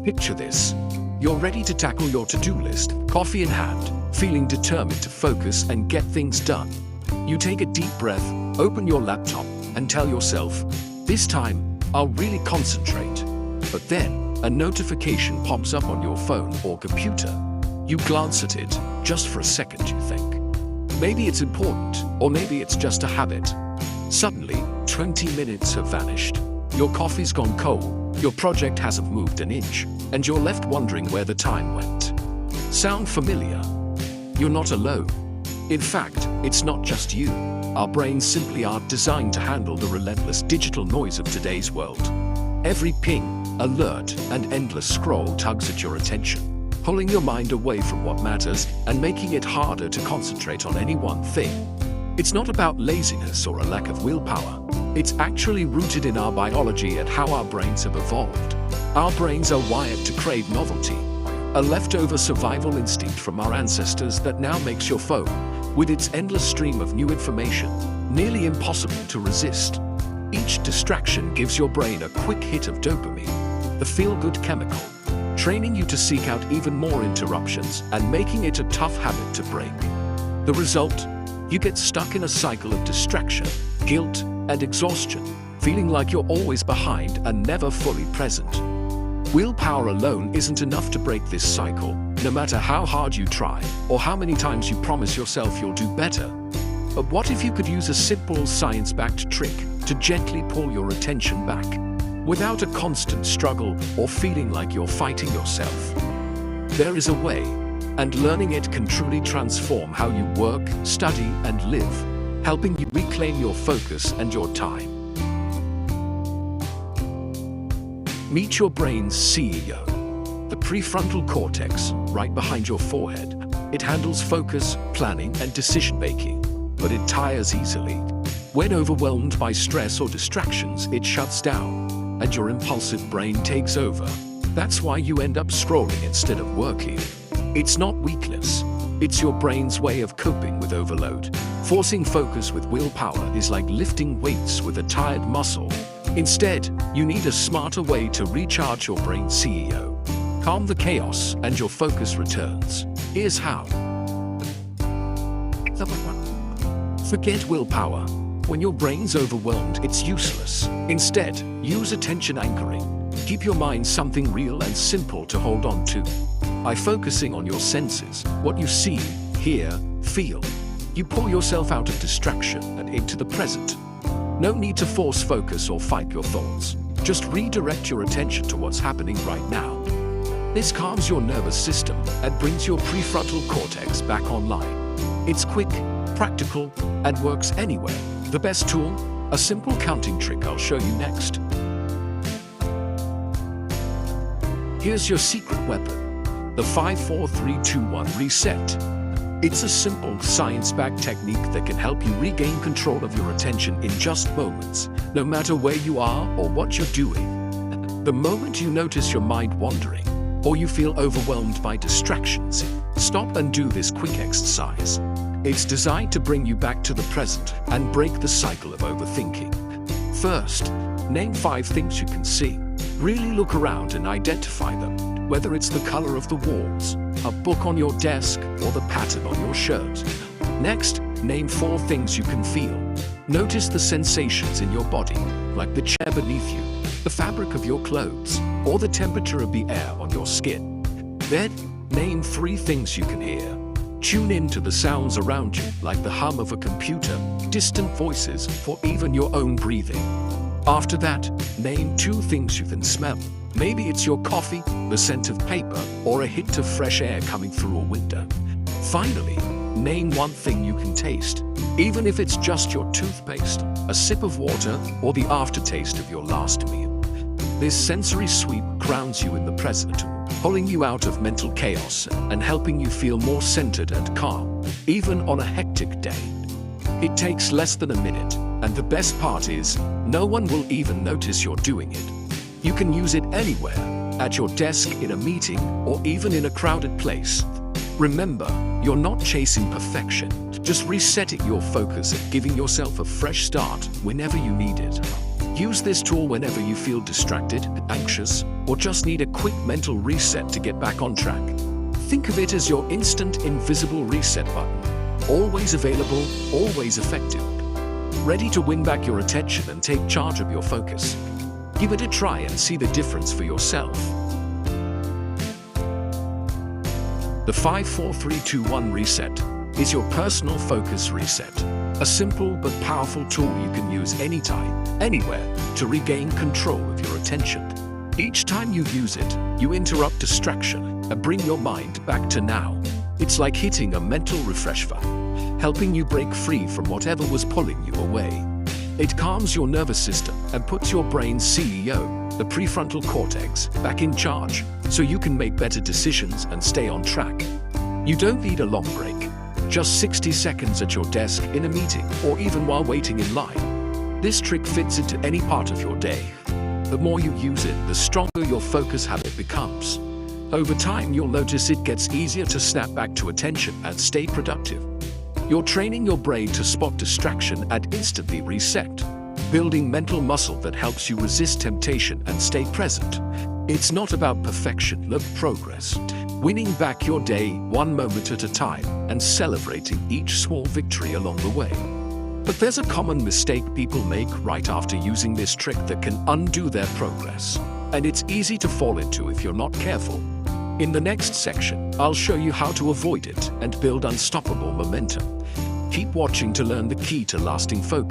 Picture this. You're ready to tackle your to-do list, coffee in hand, feeling determined to focus and get things done. You take a deep breath, open your laptop, and tell yourself, this time, I'll really concentrate. But then, a notification pops up on your phone or computer. You glance at it, just for a second you think. Maybe it's important, or maybe it's just a habit. Suddenly, 20 minutes have vanished. Your coffee's gone cold, your project hasn't moved an inch, and you're left wondering where the time went. Sound familiar? You're not alone. In fact, it's not just you. Our brains simply aren't designed to handle the relentless digital noise of today's world. Every ping, alert, and endless scroll tugs at your attention, pulling your mind away from what matters and making it harder to concentrate on any one thing. It's not about laziness or a lack of willpower. It's actually rooted in our biology and how our brains have evolved. Our brains are wired to crave novelty, a leftover survival instinct from our ancestors that now makes your phone, with its endless stream of new information, nearly impossible to resist. Each distraction gives your brain a quick hit of dopamine, the feel-good chemical, training you to seek out even more interruptions and making it a tough habit to break. The result? You get stuck in a cycle of distraction, guilt, and exhaustion, feeling like you're always behind and never fully present. Willpower alone isn't enough to break this cycle, no matter how hard you try or how many times you promise yourself you'll do better. But what if you could use a simple science-backed trick to gently pull your attention back, without a constant struggle or feeling like you're fighting yourself? There is a way, and learning it can truly transform how you work, study, and live, helping you reclaim your focus and your time. Meet your brain's CEO, the prefrontal cortex, right behind your forehead. It handles focus, planning, and decision-making, but it tires easily. When overwhelmed by stress or distractions, it shuts down, and your impulsive brain takes over. That's why you end up scrolling instead of working. It's not weakness. It's your brain's way of coping with overload. Forcing focus with willpower is like lifting weights with a tired muscle. Instead, you need a smarter way to recharge your brain's CEO. Calm the chaos and your focus returns. Here's how. Forget willpower. When your brain's overwhelmed, it's useless. Instead, use attention anchoring. Keep your mind something real and simple to hold on to. By focusing on your senses, what you see, hear, feel, you pull yourself out of distraction and into the present. No need to force focus or fight your thoughts. Just redirect your attention to what's happening right now. This calms your nervous system and brings your prefrontal cortex back online. It's quick, practical, and works anywhere. The best tool? A simple counting trick I'll show you next. Here's your secret weapon. The 5-4-3-2-1 reset. It's a simple, science-backed technique that can help you regain control of your attention in just moments, no matter where you are or what you're doing. The moment you notice your mind wandering, or you feel overwhelmed by distractions, stop and do this quick exercise. It's designed to bring you back to the present and break the cycle of overthinking. First, name 5 things you can see. Really look around and identify them, whether it's the color of the walls, a book on your desk, or the pattern on your shirt. Next, name 4 things you can feel. Notice the sensations in your body, like the chair beneath you, the fabric of your clothes, or the temperature of the air on your skin. Then, name 3 things you can hear. Tune in to the sounds around you, like the hum of a computer, distant voices, or even your own breathing. After that, name 2 things you can smell. Maybe it's your coffee, the scent of paper, or a hint of fresh air coming through a window. Finally, name 1 thing you can taste, even if it's just your toothpaste, a sip of water, or the aftertaste of your last meal. This sensory sweep grounds you in the present, pulling you out of mental chaos and helping you feel more centered and calm, even on a hectic day. It takes less than a minute, and the best part is, no one will even notice you're doing it. You can use it anywhere, at your desk, in a meeting, or even in a crowded place. Remember, you're not chasing perfection, just resetting your focus and giving yourself a fresh start whenever you need it. Use this tool whenever you feel distracted, anxious, or just need a quick mental reset to get back on track. Think of it as your instant invisible reset button. Always available, always effective. Ready to win back your attention and take charge of your focus. Give it a try and see the difference for yourself. The 5-4-3-2-1 reset is your personal focus reset. A simple but powerful tool you can use anytime, anywhere, to regain control of your attention. Each time you use it, you interrupt distraction and bring your mind back to now. It's like hitting a mental refresher, helping you break free from whatever was pulling you away. It calms your nervous system and puts your brain's CEO, the prefrontal cortex, back in charge, so you can make better decisions and stay on track. You don't need a long break. Just 60 seconds at your desk, in a meeting, or even while waiting in line. This trick fits into any part of your day. The more you use it, the stronger your focus habit becomes. Over time, you'll notice it gets easier to snap back to attention and stay productive. You're training your brain to spot distraction and instantly reset, building mental muscle that helps you resist temptation and stay present. It's not about perfection, but progress. Winning back your day one moment at a time and celebrating each small victory along the way. But there's a common mistake people make right after using this trick that can undo their progress. And it's easy to fall into if you're not careful. In the next section, I'll show you how to avoid it and build unstoppable momentum. Keep watching to learn the key to lasting focus.